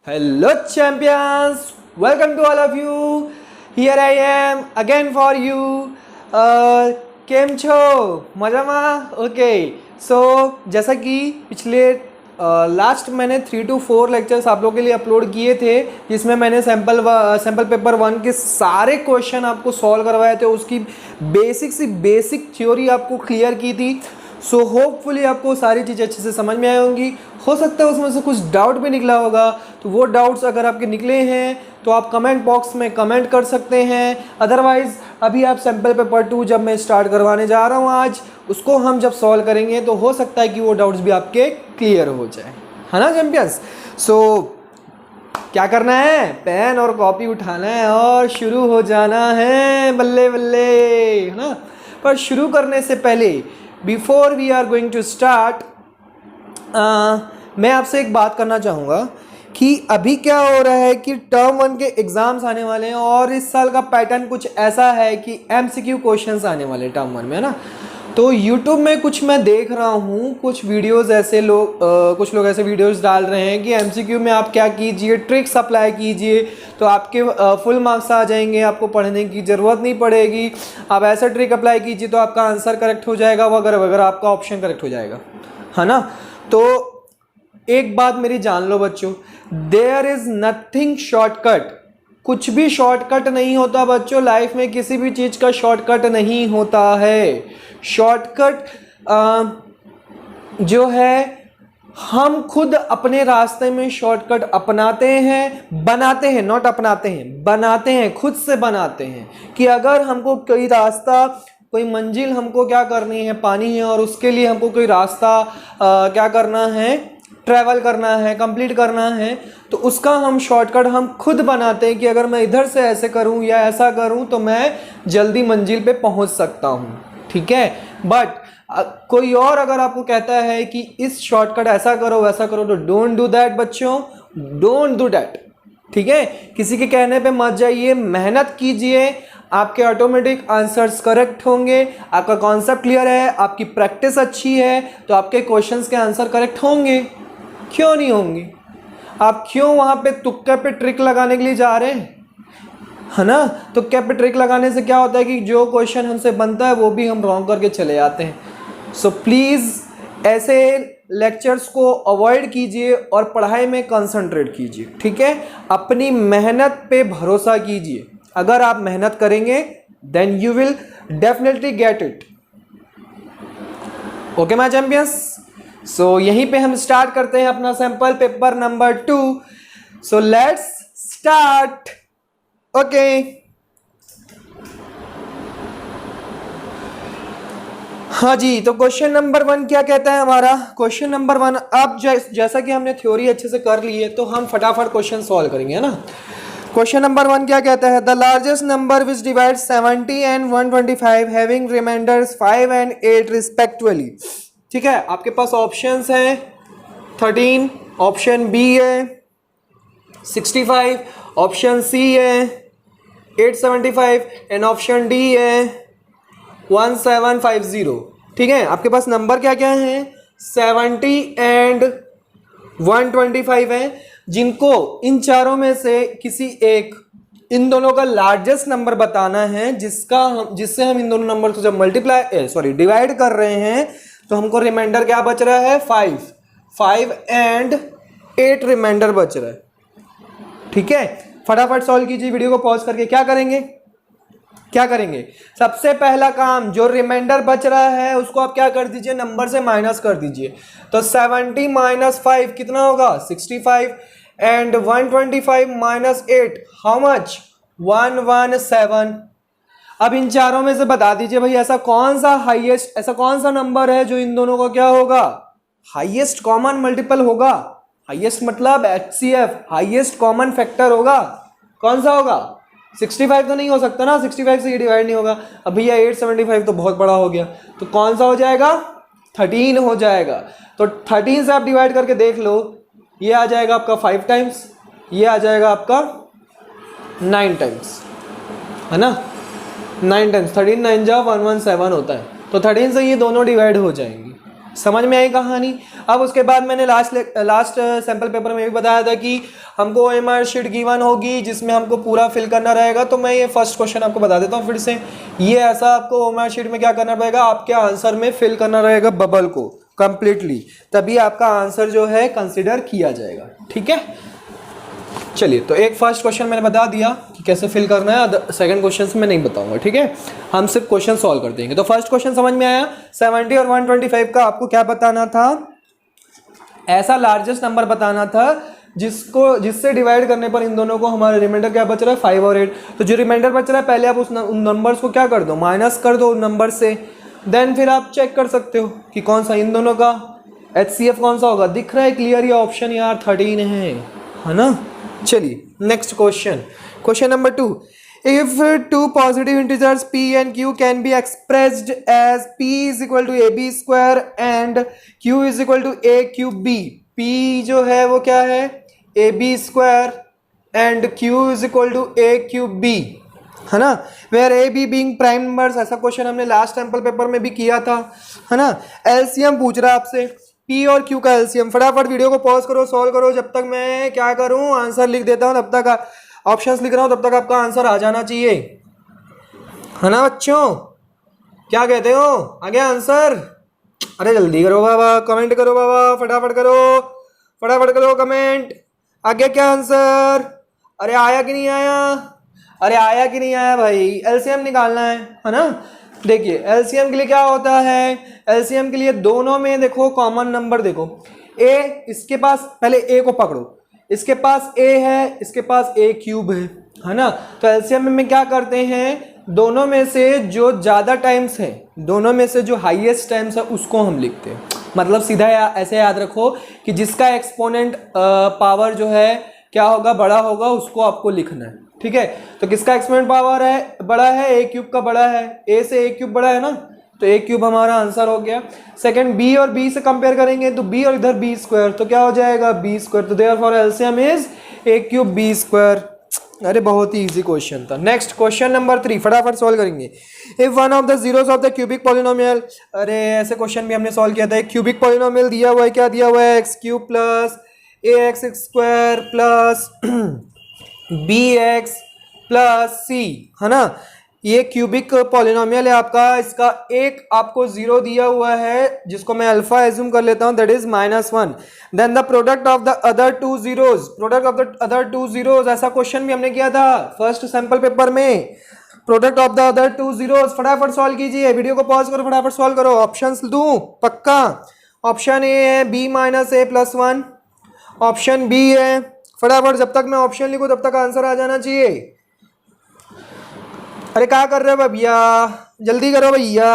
Hello champions, welcome to all of you. Here I am again for you. केम छो मजामा okay so जैसा कि पिछले last मैंने 3 to 4 lectures आप लोगों के लिए अपलोड किए थे जिसमें मैंने सैम्पल पेपर 1 के सारे क्वेश्चन आपको सॉल्व करवाए थे, उसकी बेसिक थ्योरी आपको क्लियर की थी। सो होपफुली आपको सारी चीज़ें अच्छे से समझ में आई होंगी। हो सकता है उसमें से कुछ डाउट भी निकला होगा, तो वो डाउट्स अगर आपके निकले हैं तो आप कमेंट बॉक्स में कमेंट कर सकते हैं। अदरवाइज़ अभी आप सैम्पल पेपर 2 जब मैं स्टार्ट करवाने जा रहा हूँ आज, उसको हम जब सॉल्व करेंगे तो हो सकता है कि वो डाउट्स भी आपके क्लियर हो जाए, है ना चैंपियंस। सो क्या करना है, पेन और कॉपी उठाना है और शुरू हो जाना है बल्ले बल्ले, है ना। पर शुरू करने से पहले before we are going to start मैं आपसे एक बात करना चाहूँगा कि अभी क्या हो रहा है कि टर्म 1 के एग्ज़ाम्स आने वाले हैं और इस साल का पैटर्न कुछ ऐसा है कि MCQ क्वेश्चंस आने वाले हैं टर्म 1 में, है ना। तो YouTube में कुछ मैं देख रहा हूँ, कुछ कुछ लोग ऐसे वीडियोस डाल रहे हैं कि MCQ में आप क्या कीजिए, ट्रिक्स अप्लाई कीजिए तो आपके फुल मार्क्स आ जाएंगे, आपको पढ़ने की ज़रूरत नहीं पड़ेगी। आप ऐसा ट्रिक अप्लाई कीजिए तो आपका आंसर करेक्ट हो जाएगा, वगैरह वगैरह, आपका ऑप्शन करेक्ट हो जाएगा, है ना। तो एक बात मेरी जान लो बच्चों, देयर इज़ नथिंग शॉर्टकट। कुछ भी शॉर्टकट नहीं होता बच्चों, लाइफ में किसी भी चीज़ का शॉर्टकट नहीं होता है। शॉर्टकट जो है हम खुद अपने रास्ते में शॉर्टकट अपनाते हैं, बनाते हैं, नॉट अपनाते हैं, बनाते हैं, खुद से बनाते हैं कि अगर हमको कोई रास्ता, कोई मंजिल हमको क्या करनी है, पानी है और उसके लिए हमको कोई रास्ता क्या करना है, ट्रैवल करना है, कंप्लीट करना है, तो उसका हम शॉर्टकट हम खुद बनाते हैं कि अगर मैं इधर से ऐसे करूं या ऐसा करूं तो मैं जल्दी मंजिल पे पहुंच सकता हूं, ठीक है। बट कोई और अगर आपको कहता है कि इस शॉर्टकट ऐसा करो वैसा करो, तो डोंट डू दैट बच्चों, डोंट डू दैट, ठीक है। किसी के कहने पे मत जाइए, मेहनत कीजिए, आपके ऑटोमेटिक आंसर्स करेक्ट होंगे। आपका कॉन्सेप्ट क्लियर है, आपकी प्रैक्टिस अच्छी है, तो आपके क्वेश्चंस के आंसर करेक्ट होंगे। क्यों नहीं होंगे? आप क्यों वहाँ पे तुक्के पे ट्रिक लगाने के लिए जा रहे हैं, है ना। तुक्के पे ट्रिक लगाने से क्या होता है कि जो क्वेश्चन हमसे बनता है वो भी हम रॉन्ग करके चले जाते हैं। सो प्लीज़ ऐसे लेक्चर्स को अवॉइड कीजिए और पढ़ाई में कंसंट्रेट कीजिए, ठीक है। अपनी मेहनत पे भरोसा कीजिए, अगर आप मेहनत करेंगे then you will definitely get it. Okay my champions. So यहीं पे हम स्टार्ट करते हैं अपना sample paper number 2। So let's start. Okay हाँ जी, तो क्वेश्चन नंबर 1 क्या कहता है हमारा। क्वेश्चन नंबर 1, अब जैसा कि हमने थ्योरी अच्छे से कर ली है तो हम फटाफट क्वेश्चन सॉल्व करेंगे, है ना। क्वेश्चन नंबर 1 क्या कहता है, the largest number which divide 70 and 125 having remainders 5 and 8 respectively. ठीक है, आपके पास ऑप्शंस हैं 13, ऑप्शन बी है 65, ऑप्शन सी है 875 एंड ऑप्शन डी है 1750। ठीक है, आपके पास नंबर क्या क्या है, 70 एंड 125 है, जिनको इन चारों में से किसी एक, इन दोनों का लार्जेस्ट नंबर बताना है, जिससे हम इन दोनों नंबर को जब डिवाइड कर रहे हैं तो हमको रिमाइंडर क्या बच रहा है, 5 एंड 8 रिमाइंडर बच रहा है। ठीक है, फटाफट सॉल्व कीजिए, वीडियो को पॉज करके। क्या करेंगे, सबसे पहला काम, जो रिमाइंडर बच रहा है उसको आप क्या कर दीजिए, नंबर से माइनस कर दीजिए। तो 70 माइनस 5 कितना होगा, 65 एंड 125 माइनस 8 हाउ मच, 117। अब इन चारों में से बता दीजिए भाई ऐसा कौन सा नंबर है जो इन दोनों का क्या होगा, हाईएस्ट कॉमन मल्टीपल होगा। हाईएस्ट मतलब HCF, हाईएस्ट कॉमन फैक्टर होगा। कौन सा होगा, 65 तो नहीं हो सकता ना, 65 से ये डिवाइड नहीं होगा। अब भैया 875 तो बहुत बड़ा हो गया, तो कौन सा हो जाएगा, 13 हो जाएगा। तो 13 से आप डिवाइड करके देख लो, ये आ जाएगा आपका 5 टाइम्स, ये आ जाएगा आपका 9 टाइम्स, है ना। 9 टाइम्स 13 9 जा 117 होता है, तो 13 से ये दोनों डिवाइड हो जाएंगी। समझ में आई कहानी। अब उसके बाद मैंने लास्ट सैंपल पेपर में भी बताया था कि हमको OMR शीट गिवन होगी जिसमें हमको पूरा फिल करना रहेगा। तो मैं ये फर्स्ट क्वेश्चन आपको बता देता हूँ फिर से। ये ऐसा आपको OMR शीट में क्या करना पड़ेगा, आपके आंसर में फिल करना रहेगा बबल को कंप्लीटली, तभी आपका आंसर जो है कंसिडर किया जाएगा। ठीक है, चलिए तो एक फर्स्ट क्वेश्चन मैंने बता दिया कि कैसे फिल करना है, सेकंड क्वेश्चन में नहीं बताऊंगा। ठीक है, हम सिर्फ क्वेश्चन सॉल्व कर देंगे। तो फर्स्ट क्वेश्चन समझ में आया। 70 और 125 का आपको क्या बताना था, ऐसा लार्जेस्ट नंबर बताना था जिससे डिवाइड करने पर इन दोनों को हमारा रिमाइंडर क्या बच रहा है 5 और 8। तो जो रिमाइंडर बच रहा है पहले आप उन नंबर्स को क्या कर दो, माइनस कर दो उन नंबर से, देन फिर आप चेक कर सकते हो कि कौन सा इन दोनों का HCF कौन सा होगा। दिख रहा है क्लियर, ये ऑप्शन यार 13 है ना। चलिए next question number 2। If two positive integers p and q can be expressed as p is equal to ab square and q is equal to a cube b, p जो है वो क्या है ab square and q is equal to a cube b, है ना। where a b being prime numbers, ऐसा question हमने last sample paper में भी किया था, है ना। एलसीएम पूछ रहा है आपसे P और Q का एलसीएम। फटाफट वीडियो को पॉज करो, सॉल्व करो, जब तक मैं क्या करूं आंसर लिख देता हूं, तब तक ऑप्शंस लिख रहा हूं, तब तक आपका आंसर आ जाना चाहिए, है ना बच्चों। क्या कहते हो, आ गया आंसर? अरे जल्दी करो बाबा, कमेंट करो बाबा, फटाफट करो कमेंट। आ गया क्या आंसर? अरे आया कि नहीं आया? अरे आया कि नहीं आया भाई? एलसीएम निकालना है ना। देखिए एलसीएम के लिए क्या होता है, एलसीएम के लिए दोनों में देखो कॉमन नंबर देखो, ए इसके पास, पहले ए को पकड़ो, इसके पास ए है, इसके पास ए क्यूब है ना। तो एलसीएम में क्या करते हैं, दोनों में से जो ज़्यादा टाइम्स है, दोनों में से जो हाईएस्ट टाइम्स है उसको हम लिखते हैं। मतलब सीधा ऐसे याद रखो कि जिसका एक्सपोनेंट पावर जो है क्या होगा, बड़ा होगा, उसको आपको लिखना है। ठीक है, तो किसका एक्सपोनेंट पावर है बड़ा है, ए क्यूब का बड़ा है, ए से ए क्यूब बड़ा है ना, तो ए क्यूब हमारा आंसर हो गया। सेकंड बी और बी से कंपेयर करेंगे तो बी और इधर बी स्क्वायर, तो क्या हो जाएगा बी स्क्वायर, तो therefore LCM is a cube b square. अरे बहुत ही इजी क्वेश्चन था। नेक्स्ट क्वेश्चन नंबर 3, फटाफट सॉल्व करेंगे। If one of the zeros of the cubic polynomial, अरे ऐसे क्वेश्चन भी हमने सॉल्व किया था। एक क्यूबिक पॉलिनोमियल दिया हुआ है, क्या दिया हुआ है, x cube plus a x square plus B x plus c, है ना। ये क्यूबिक पॉलिनोमियल है आपका, इसका एक आपको जीरो दिया हुआ है जिसको मैं अल्फा एज्यूम कर लेता हूं, that is -1। Then the product of the other two zeros, product of the other two zeros, ऐसा क्वेश्चन भी हमने किया था फर्स्ट सैंपल पेपर में। Product of the other two zeros, फटाफट सॉल्व कीजिए, वीडियो को पॉज करो, फटाफट सॉल्व करो। ऑप्शंस दूं पक्का, ऑप्शन ए है b - a + 1, ऑप्शन बी है, फटाफट जब तक मैं ऑप्शन लिखूं तब तक आंसर आ जाना चाहिए। अरे क्या कर रहे हो भैया, जल्दी करो भैया,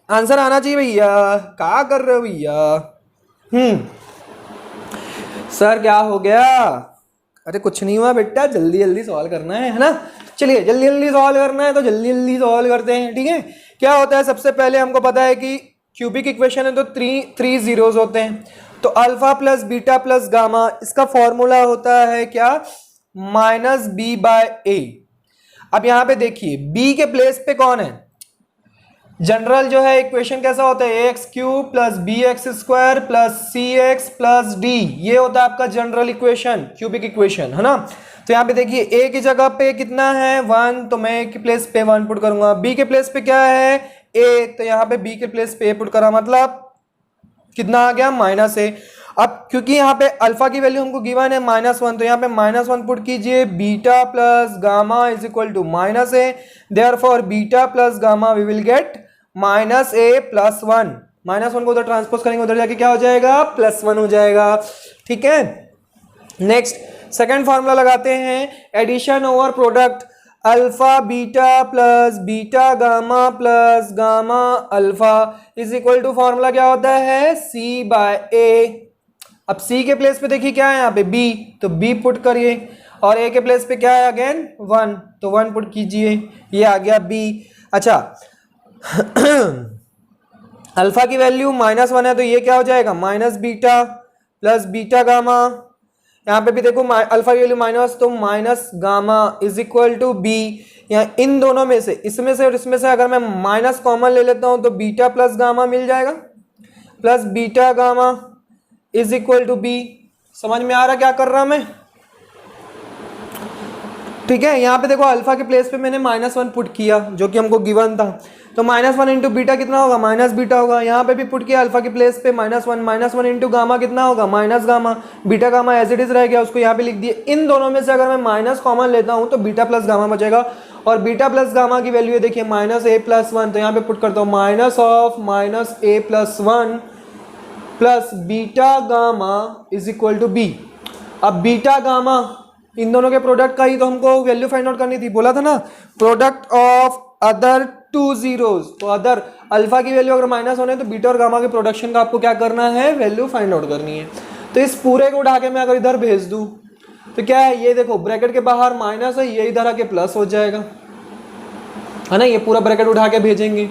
आंसर आना चाहिए भैया, क्या कर रहे हो भैया। सर क्या हो गया? अरे कुछ नहीं हुआ बेटा, जल्दी जल्दी सॉल्व करना है ना। चलिए जल्दी जल्दी सॉल्व करना है तो जल्दी जल्दी सॉल्व करते हैं। ठीक है, क्या होता है, सबसे पहले हमको पता है कि क्यूबिक इक्वेशन है तो थ्री जीरोज होते हैं, तो alpha plus beta plus gamma, इसका फॉर्मूला होता है क्या, -b/a। अब यहां पे देखिए b के प्लेस पे कौन है, जनरल जो है इक्वेशन कैसा होता है, x cube plus B X square plus C X plus D, ये होता है आपका जनरल इक्वेशन, क्यूबिक इक्वेशन, है ना। तो यहाँ पे देखिए a की जगह पे कितना है 1, तो मैं a के प्लेस पे 1 पुट करूंगा, b के प्लेस पे क्या है a, तो यहाँ पे b के प्लेस पे a पुट करा, मतलब कितना आ गया -a। अब क्योंकि यहाँ पे अल्फा की वैल्यू हमको गिवन है -1, तो यहाँ पे -1 पुट कीजिए, beta plus gamma is equal to -a, therefore beta plus gamma we will get -a + 1। -1 को उधर ट्रांसपोज करेंगे, उधर जाके क्या हो जाएगा +1 हो जाएगा। ठीक है, नेक्स्ट सेकंड फॉर्मूला लगाते हैं, addition over product, alpha beta plus beta gamma plus gamma alpha is equal to, formula क्या होता है c/a। अब c के प्लेस पे देखिए क्या है यहाँ पे b, तो b पुट करिए, और a के प्लेस पे क्या है अगेन 1, तो 1 पुट कीजिए, ये आ गया b। अच्छा अल्फा की वैल्यू -1 है तो ये क्या हो जाएगा -बीटा प्लस बीटा गामा, यहाँ पे भी देखो अल्फा की वैल्यू माइनस, तो minus gamma is equal to b। यहाँ इन दोनों में से, इसमें से और इसमें से अगर मैं माइनस कॉमन ले लेता हूँ तो बीटा प्लस गामा मिल जाएगा। Plus beta gamma is equal to b. समझ में आ रहा क्या कर रहा मैं? ठीक है, यहाँ पे देखो अल्फा के प्लेस पे मैंने -1 पुट किया जो कि हमको गिवन था, तो -1 इंटू बीटा कितना होगा? माइनस बीटा होगा। यहाँ पे भी पुट किया अल्फा के प्लेस पे -1 इंटू गामा कितना होगा? Minus gamma. Beta gamma as it is रह गया, उसको यहाँ पे लिख दिए। इन दोनों में से अगर मैं माइनस कॉमन लेता हूँ तो बीटा प्लस गामा बचेगा, और बीटा प्लस गामा की वैल्यू देखिए -a+1, तो यहाँ पे पुट करता हूँ -a+1 plus beta gamma is equal to b. अब बीटा गामा इन दोनों के प्रोडक्ट का ही तो हमको वैल्यू फाइंड आउट करनी थी, बोला था ना, product of other two zeros. तो अदर अल्फा की वैल्यू अगर माइनस होने तो बीटा और गामा के प्रोडक्शन का आपको क्या करना है? वैल्यू फाइंड आउट करनी है। तो इस पूरे को उठा के मैं अगर इधर भेज दूं तो क्या है, ये देखो ब्रैकेट के बाहर माइनस है, ये इधर आके प्लस हो जाएगा, है ना। ये पूरा ब्रैकेट उठा के भेजेंगे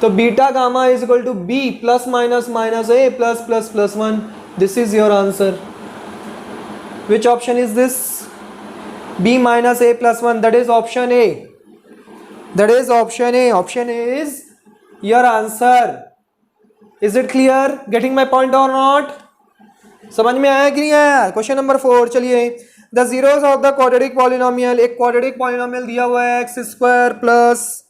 तो beta gamma is equal to b plus minus minus a plus plus plus 1। This is your answer. Which option is this? b minus a+1, that is option A. That is option A. Option A is your answer. Is it clear? Getting my point or not? समझ में आया कि नहीं आया? Question number 4 चलिए। The zeros of the quadratic polynomial, एक quadratic polynomial दिया हुआ है x² प्लस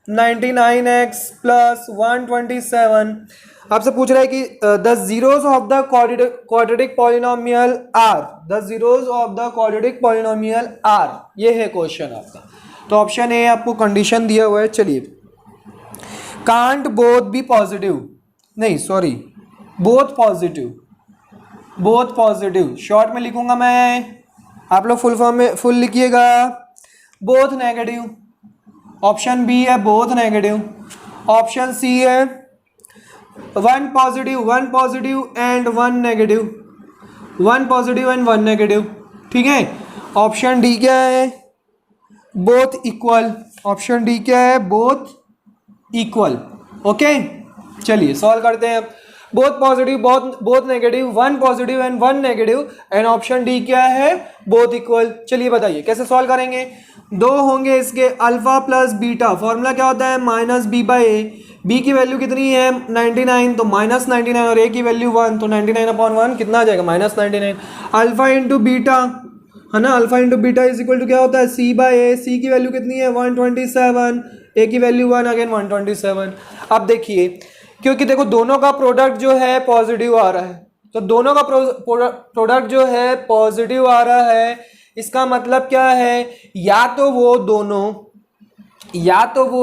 99x प्लस 127। आपसे पूछ रहा है कि the zeros of the quadratic polynomial are, the zeros of the quadratic polynomial are, ये है क्वेश्चन आपका। तो ऑप्शन ए आपको कंडीशन दिया हुआ है। चलिए, कांट बोथ बी पॉजिटिव, नहीं sorry, both positive, both positive short में लिखूंगा मैं, आप लोग फुल फॉर्म में फुल लिखिएगा। बोथ नेगेटिव, ऑप्शन बी है बोथ नेगेटिव। ऑप्शन सी है one positive and one negative, one positive and one negative, ठीक है। ऑप्शन डी क्या है? Both equal. ऑप्शन डी क्या है? Both equal. ओके, चलिए सॉल्व करते हैं। Both positive, both negative, one positive and one negative, and option d क्या है? Both equal. चलिए बताइए कैसे सॉल्व करेंगे। दो होंगे इसके अल्फा प्लस बीटा, फॉर्मूला क्या होता है? -b/a। b की वैल्यू कितनी है? 99, तो -99, और a की वैल्यू 1, तो 99/1 कितना आ जाएगा? -99। अल्फा इंटू बीटा, है ना, alpha into beta is equal to क्या होता है? c/a। c की वैल्यू कितनी है? 127, a की वैल्यू 1, अगेन 127। अब देखिए, क्योंकि देखो दोनों का प्रोडक्ट जो है पॉजिटिव आ रहा है, तो दोनों का प्रोडक्ट जो है पॉजिटिव आ रहा है, इसका मतलब क्या है? या तो वो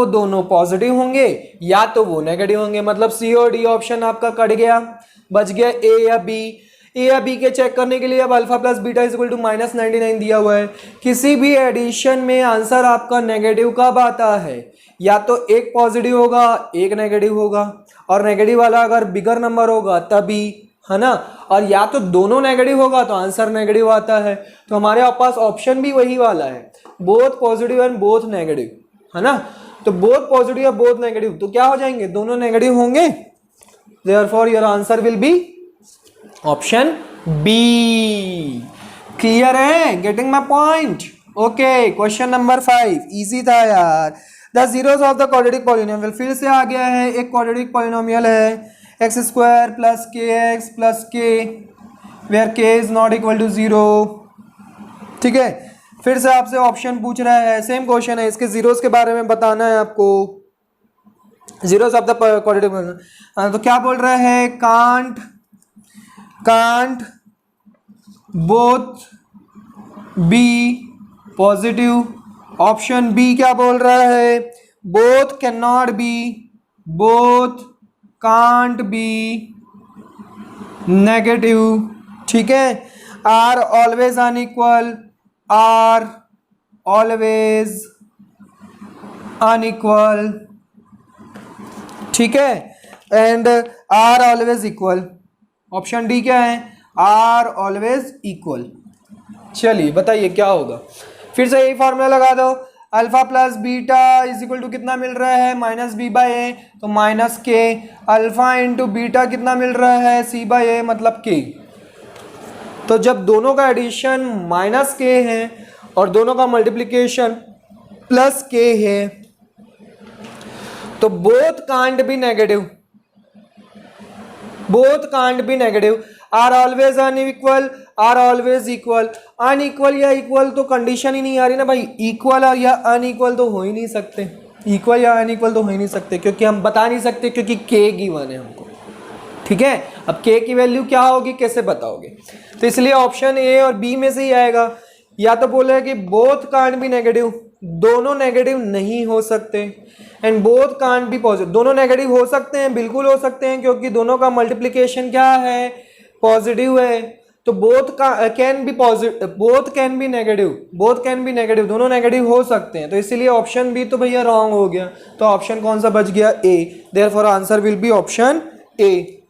दोनों पॉजिटिव होंगे या तो वो नेगेटिव होंगे। मतलब सी और डी ऑप्शन आपका कट गया, बच गया ए या बी। ए या बी के चेक करने के लिए अब alpha plus beta is equal to -99 दिया हुआ है। किसी भी एडिशन में आंसर आपका नेगेटिव कब आता है? या तो एक पॉजिटिव होगा एक नेगेटिव होगा, और नेगेटिव वाला अगर बिगर नंबर होगा तभी, है ना, और या तो दोनों नेगेटिव होगा तो आंसर नेगेटिव आता है। तो हमारे पास ऑप्शन भी वही वाला है, both positive and both negative, है ना। तो बोथ पॉजिटिव या बोथ नेगेटिव, तो क्या हो जाएंगे? दोनों नेगेटिव होंगे। Therefore your answer will be option B. Clear है? Getting my point? Okay, question number 5 easy था यार। The zeros of the quadratic polynomial, फिर से आ गया है, एक क्वाड्रेटिक पॉलिनोमियल है x² plus kx plus k where k is not equal to 0, ठीक है। फिर से आपसे ऑप्शन पूछ रहा है, सेम क्वेश्चन है, इसके जीरोस के बारे में बताना है आपको। जीरोस ऑफ द क्वाड्रेटिक, तो क्या बोल रहा है? Can't both be positive. Option b क्या बोल रहा है? Both can not be, both can't be negative, ठीक है। Are always unequal, are always unequal, ठीक है, and are always equal. Option d क्या है? Are always equal. चलिए बताइए क्या होगा। फिर से यही फॉर्मूला लगा दो, alpha plus beta is equal to कितना मिल रहा है? -b/a, तो -k। अल्फा इंटू बीटा कितना मिल रहा है? c/a, मतलब k। तो जब दोनों का एडिशन -k है और दोनों का मल्टीप्लिकेशन +k है, तो both can't be negative, both can't be negative, are always unequal, are always equal. Unequal या इक्वल तो कंडीशन ही नहीं आ रही ना भाई, इक्वल या अनइक्वल तो हो ही नहीं सकते, इक्वल या अनइक्वल तो हो ही नहीं सकते, क्योंकि हम बता नहीं सकते, क्योंकि के गिवन है हमको, ठीक है। अब के की वैल्यू क्या होगी कैसे बताओगे, तो इसलिए ऑप्शन ए और बी में से ही आएगा। या तो बोले कि बोथ कांट बी नेगेटिव, दोनों नेगेटिव नहीं हो सकते, and both can't B positive, दोनों नेगेटिव हो सकते हैं, बिल्कुल हो सकते हैं, क्योंकि दोनों का मल्टीप्लिकेशन क्या है, पॉजिटिव है। तो both can be positive, both can be negative, both can be negative, दोनों नेगेटिव हो सकते हैं, तो इसीलिए ऑप्शन बी तो भैया रॉन्ग हो गया। तो ऑप्शन कौन सा बच गया, A, therefore answer will be option A.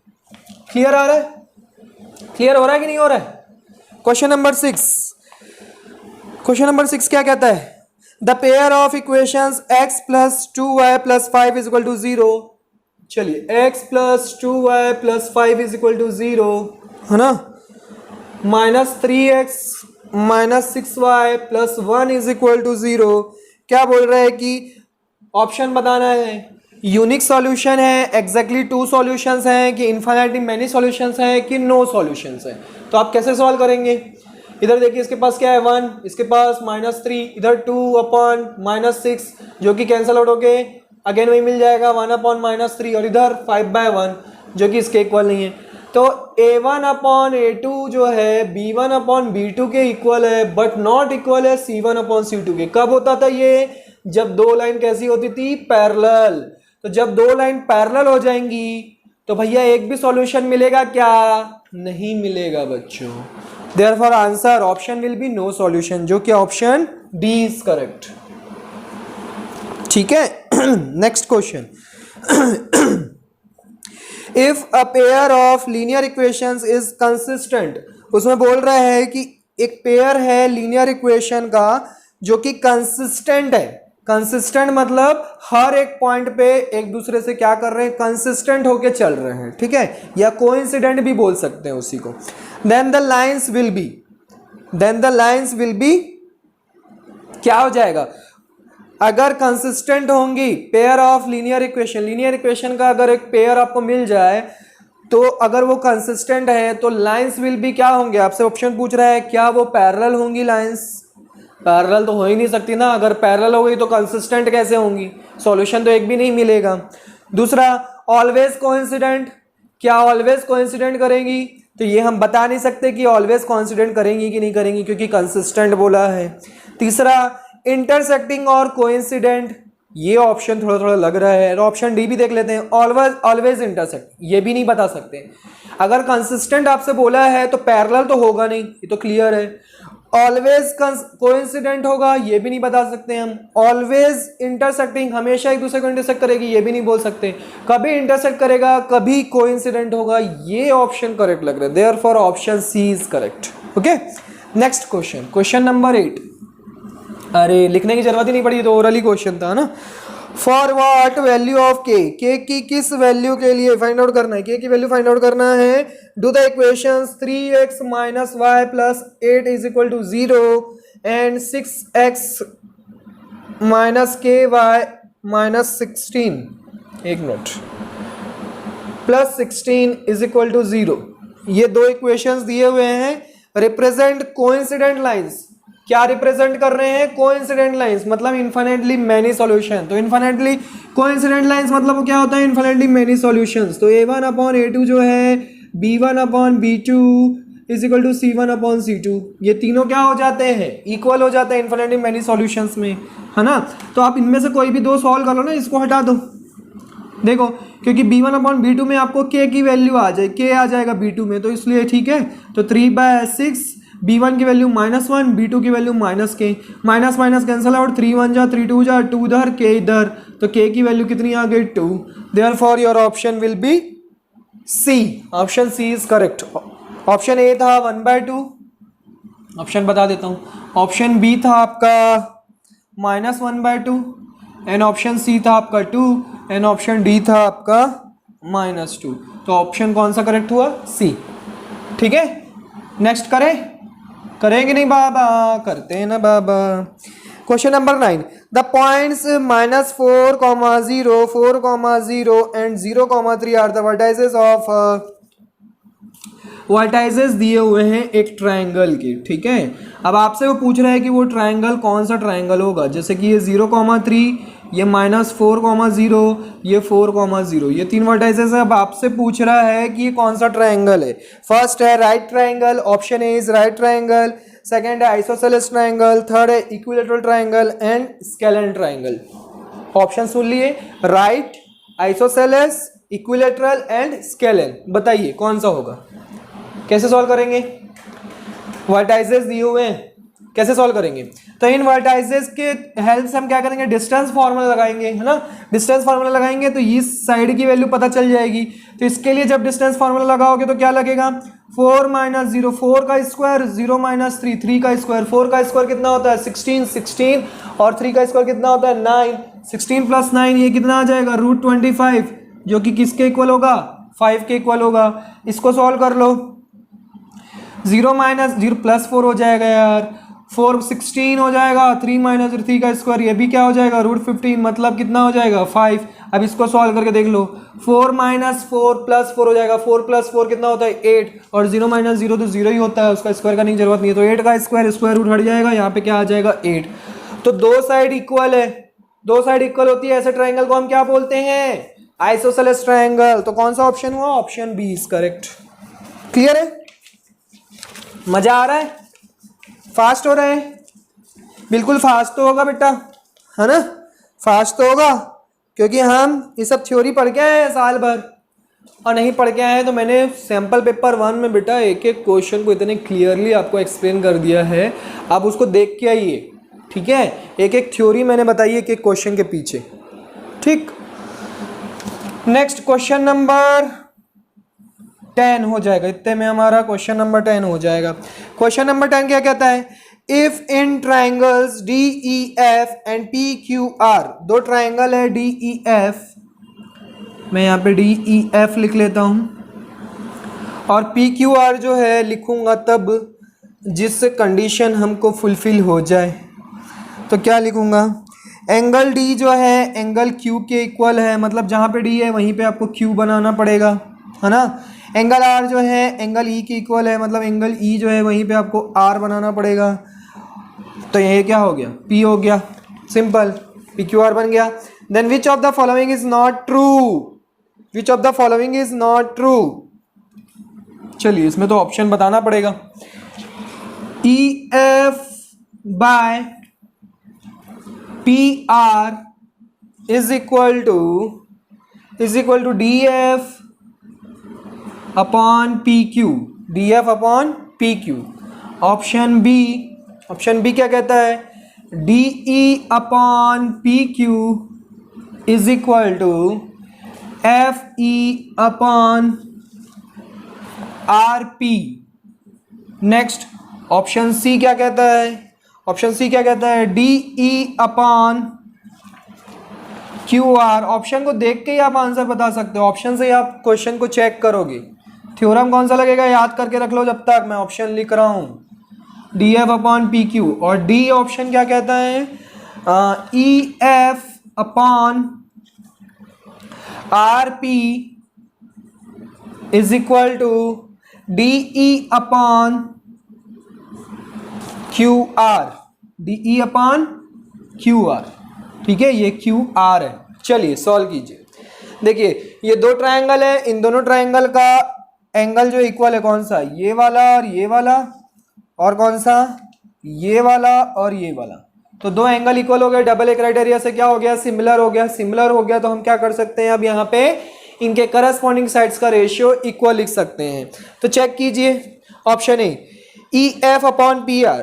Clear आ रहा है, क्लियर हो रहा है कि नहीं हो रहा है। क्वेश्चन नंबर 6, क्वेश्चन नंबर 6 क्या कहता है, the pair of equations x plus 2y plus 5 is equal to 0। चलिए x plus 2y plus 5 is equal to 0 है ना, minus 3x minus 6y plus 1 is equal to 0। क्या बोल रहा है कि ऑप्शन बताना है, यूनिक सॉल्यूशन है, एग्जैक्टली 2 सॉल्यूशंस हैं, कि इन्फिनिटली मेनी सॉल्यूशंस हैं, कि नो सॉल्यूशंस हैं। तो आप कैसे सॉल्व करेंगे, इधर देखिए इसके पास क्या है 1, इसके पास -3, इधर 2 अपॉन -6 जो कि कैंसिल आउट होके अगेन वही मिल जाएगा 1 अपॉन -3, और इधर 5/1 जो कि इसके इक्वल नहीं है। तो a1 अपॉन a2 जो है b1 अपॉन b2 के इक्वल है, बट नॉट इक्वल है c1 अपॉन c2 के। कब होता था ये, जब दो लाइन कैसी होती थी, पैरेलल। तो जब दो लाइन पैरेलल हो जाएंगी तो भैया एक भी सॉल्यूशन मिलेगा क्या, नहीं मिलेगा बच्चों। Therefore answer option will be no solution, जो कि ऑप्शन डी इज करेक्ट, ठीक है। Next question, if a pair of linear equations is consistent, उसमें बोल रहा है कि एक पेयर है लीनियर इक्वेशन का जो कि कंसिस्टेंट है। कंसिस्टेंट मतलब हर एक पॉइंट पे एक दूसरे से क्या कर रहे हैं, कंसिस्टेंट होके चल रहे हैं, ठीक है, या कोइंसिडेंट भी बोल सकते हैं उसी को। Then the lines will be, then the lines will be क्या हो जाएगा, अगर कंसिस्टेंट होंगी pair of linear equation, linear equation का अगर एक पेयर आपको मिल जाए तो अगर वो कंसिस्टेंट है तो लाइंस विल बी क्या होंगे, आपसे ऑप्शन पूछ रहा है क्या वो पैरेलल होंगी लाइंस, पैरेलल तो हो ही नहीं सकती ना, अगर पैरेलल हो गई तो कंसिस्टेंट कैसे होंगी, सॉल्यूशन तो एक भी नहीं मिलेगा। दूसरा ऑलवेज कोइंसिडेंट, क्या ऑलवेज कोइंसिडेंट करेंगी, तो ये हम बता नहीं सकते कि ऑलवेज कोइंसिडेंट करेंगी कि नहीं करेंगी, क्योंकि कंसिस्टेंट बोला है। तीसरा इंटरसेक्टिंग और कोइंसिडेंट, ये ऑप्शन थोड़ा थोड़ा लग रहा है, ऑप्शन डी भी देख लेते हैं, ऑलवेज ऑलवेज इंटरसेक्ट, ये भी नहीं बता सकते। अगर कंसिस्टेंट आपसे बोला है तो पैरेलल तो होगा नहीं, ये तो क्लियर है। ऑलवेज कोइंसिडेंट होगा, ये भी नहीं बता सकते हम। ऑलवेज इंटरसेक्टिंग, हमेशा एक दूसरे को इंटरसेक्ट करेगी, ये भी नहीं बोल सकते। कभी इंटरसेक्ट करेगा, कभी कोइंसिडेंट होगा, ये ऑप्शन करेक्ट लग रहा है, therefore option c is correct. Okay, next question, question number 8। अरे लिखने की जरूरत ही नहीं पड़ी, तो ओरली क्वेश्चन था ना। फॉर व्हाट वैल्यू ऑफ के की किस वैल्यू के लिए फाइंड आउट करना है, के की वैल्यू फाइंड आउट करना है। Do the equations 3x minus y plus 8 is equal to 0 and 6x minus k y minus 16, एक minute, plus 16 is equal to 0, ये दो इक्वेशंस दिए हुए हैं। रिप्रेजेंट कोइंसिडेंट लाइंस, क्या रिप्रेजेंट कर रहे हैं, कोइंसिडेंट लाइंस, मतलब इन्फिनिटली मेनी सॉल्यूशन। तो इन्फिनिटली कोइंसिडेंट लाइंस मतलब वो क्या होता है, इन्फिनिटली मेनी सॉल्यूशंस। तो a1 अपॉन a2 जो है b1 upon b2 is equal to c1 upon c2, ये तीनों क्या हो जाते हैं, इक्वल हो जाते हैं इन्फिनिटली मेनी सॉल्यूशंस में, है ना। तो आप इनमें से कोई भी दो सॉल्व कर लो ना, इसको हटा दो, देखो, क्योंकि b1 अपॉन b2 में आपको k की वैल्यू आ जाए, k आ जाएगा b2 में, तो इसलिए ठीक है। तो 3/6, b1 की वैल्यू -1, b2 की value -k, minus minus cancel out, 3 1 जा 3 2 जा 2 इधर, k इधर, तो k की वैल्यू कितनी आ गई 2। Therefore your option will be c, option c is correct. Option a था 1/2, ऑप्शन बता देता हूँ, ऑप्शन बी था आपका -1/2, एंड ऑप्शन सी था आपका 2, एंड ऑप्शन डी था आपका -2। तो ऑप्शन कौन सा करेक्ट हुआ, सी, ठीक है। नेक्स्ट करेंगे नहीं बाबा, करते हैं ना बाबा। Question number 9, the points -4, 0, 4, 0 and 0, 3 are the vertices of vertices दिए हुए हैं एक ट्रायंगल के, ठीक है। अब आपसे वो पूछ रहा है कि वो ट्रायंगल कौन सा ट्रायंगल होगा, जैसे कि ये 0,3, ये -4,0, ये 4,0, ये 3 वर्टाइजेस है। अब आपसे पूछ रहा है कि ये कौन सा ट्रायंगल है। फर्स्ट है right triangle, option A is right triangle, second है आइसोसेलेस ट्रायंगल, थर्ड है equilateral triangle and scalene triangle. Option सुन लिए, right, isosceles, equilateral and scalene. बताइए कौन सा होगा। कैसे सॉल्व करेंगे, वर्टाइजेस दिए हुए हैं, कैसे सॉल्व करेंगे। तो इन वर्टाइजेस के हेल्प से हम क्या करेंगे, डिस्टेंस फार्मूला लगाएंगे, है ना। डिस्टेंस फार्मूला लगाएंगे तो इस साइड की वैल्यू पता चल जाएगी। तो इसके लिए जब डिस्टेंस फार्मूला लगाओगे तो क्या लगेगा, 4 - 0, 4 का स्क्वायर, 0 - 3, 3 का स्क्वायर, 4 का स्क्वायर कितना होता है 16, 16 और 3 का स्क्वायर कितना होता है 9, 16 + 9 ये कितना आ जाएगा √25, जो कि किसके इक्वल होगा, 5 के इक्वल होगा। इसको सॉल्व कर लो, 0 - 0 +4 हो जाएगा यार, 4 16 हो जाएगा, 3 - 3 का स्क्वायर, ये भी क्या हो जाएगा √15, मतलब कितना हो जाएगा 5। अब इसको सॉल्व करके देख लो, 4 - 4 + 4 हो जाएगा, 4 + 4 कितना होता है 8, और 0 - 0 तो 0 ही होता है, उसका स्क्वायर करने की जरूरत नहीं है। तो 8 का स्क्वायर रूट हट जाएगा, यहाँ पे क्या आ जाएगा 8। तो दो साइड इक्वल है, दो साइड इक्वल होती है, ऐसे ट्रायंगल को हम क्या बोलते हैं, आइसोसेलेस ट्रायंगल। तो कौन सा ऑप्शन हुआ, option b is correct. Clear है, मजा आ रहा है, फास्ट हो रहा है, बिल्कुल फास्ट तो होगा बेटा, है ना, फास्ट तो होगा, क्योंकि हम ये सब थ्योरी पढ़ के आए हैं साल भर, और नहीं पढ़ के आए हैं तो मैंने सैम्पल पेपर 1 में बेटा एक एक क्वेश्चन को इतने क्लियरली आपको एक्सप्लेन कर दिया है, आप उसको देख के आइए, ठीक है। एक एक थ्योरी मैंने बताई एक एक क्वेश्चन के पीछे, ठीक। नेक्स्ट क्वेश्चन नंबर 10 हो जाएगा, इतने में हमारा क्वेश्चन नंबर 10 हो जाएगा। क्वेश्चन नंबर 10 क्या कहता है, if in triangles DEF and PQR, दो ट्राइंगल है DEF, मैं यहाँ पे DEF लिख लेता हूँ, और PQR जो है लिखूंगा तब जिस कंडीशन हमको फुलफिल हो जाए। तो क्या लिखूंगा, एंगल D जो है एंगल Q के इक्वल है, मतलब जहाँ पे D है वहीं पे आपको Q बनाना पड़ेगा, है ना। एंगल R जो है एंगल E के इक्वल है, मतलब एंगल E जो है वहीं पे आपको R बनाना पड़ेगा। तो ये क्या हो गया, P हो गया, सिंपल, PQR बन गया। Then which of the following is not true, which of the following is not true. चलिए इसमें तो ऑप्शन बताना पड़ेगा। EF by PR is equal to DF upon PQ, DF upon PQ। Option b क्या कहता है, DE upon PQ is equal to FE upon RP। Next option c क्या कहता है, ऑप्शन सी क्या कहता है, DE अपॉन QR। ऑप्शन को देख के ही आप आंसर बता सकते हो, ऑप्शन से ही आप क्वेश्चन को चेक करोगे। थ्योरम कौन सा लगेगा याद करके रख लो, जब तक मैं ऑप्शन लिख रहा हूँ, DF अपॉन PQ। और डी ऑप्शन क्या कहता है, EF upon RP is equal to DE upon QR, DE upon QR, ठीक है, ये QR है। चलिए सॉल्व कीजिए। देखिए ये दो ट्रायंगल है, इन दोनों ट्रायंगल का एंगल जो इक्वल है कौन सा, ये वाला और ये वाला, और कौन सा, ये वाला और ये वाला। तो दो एंगल इक्वल हो गए, डबल ए क्राइटेरिया से क्या हो गया, सिमिलर हो गया। सिमिलर हो गया तो हम क्या कर सकते हैं, अब यहाँ पे इनके करस्पॉन्डिंग साइड्स का रेशियो इक्वल लिख सकते हैं। तो चेक कीजिए, option a EF upon PR,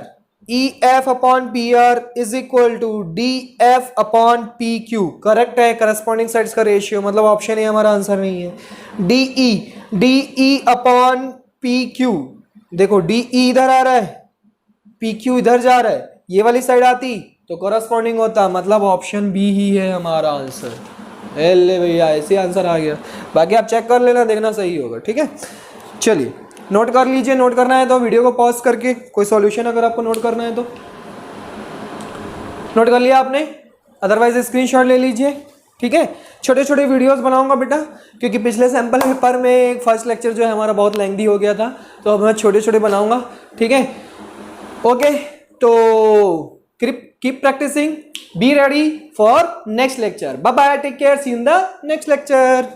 EF upon PR is equal to DF upon PQ, correct है, करस्पॉन्डिंग साइड्स का रेशियो, मतलब ऑप्शन ए हमारा आंसर नहीं है। DE अपॉन PQ, देखो DE इधर आ रहा है, PQ इधर जा रहा है, ये वाली साइड आती तो करस्पॉन्डिंग होता, मतलब ऑप्शन बी ही है हमारा आंसर। ले भैया ऐसे आंसर आ गया, बाकी आप चेक कर लेना, देखना सही होगा, ठीक है। चलिए नोट कर लीजिए, नोट करना है तो वीडियो को पॉज करके कोई सॉल्यूशन अगर आपको नोट करना है तो। नोट कर लिया आपने, अदरवाइज स्क्रीनशॉट ले लीजिए। ठीक है, छोटे छोटे वीडियोस बनाऊंगा बेटा, क्योंकि पिछले सैम्पल पेपर में फर्स्ट लेक्चर जो है हमारा बहुत लेंथी हो गया था, तो अब मैं छोटे छोटे बनाऊंगा। ठीक है, ओके, तो keep practicing, be ready for next lecture. Bye bye, take care, see you in the next lecture.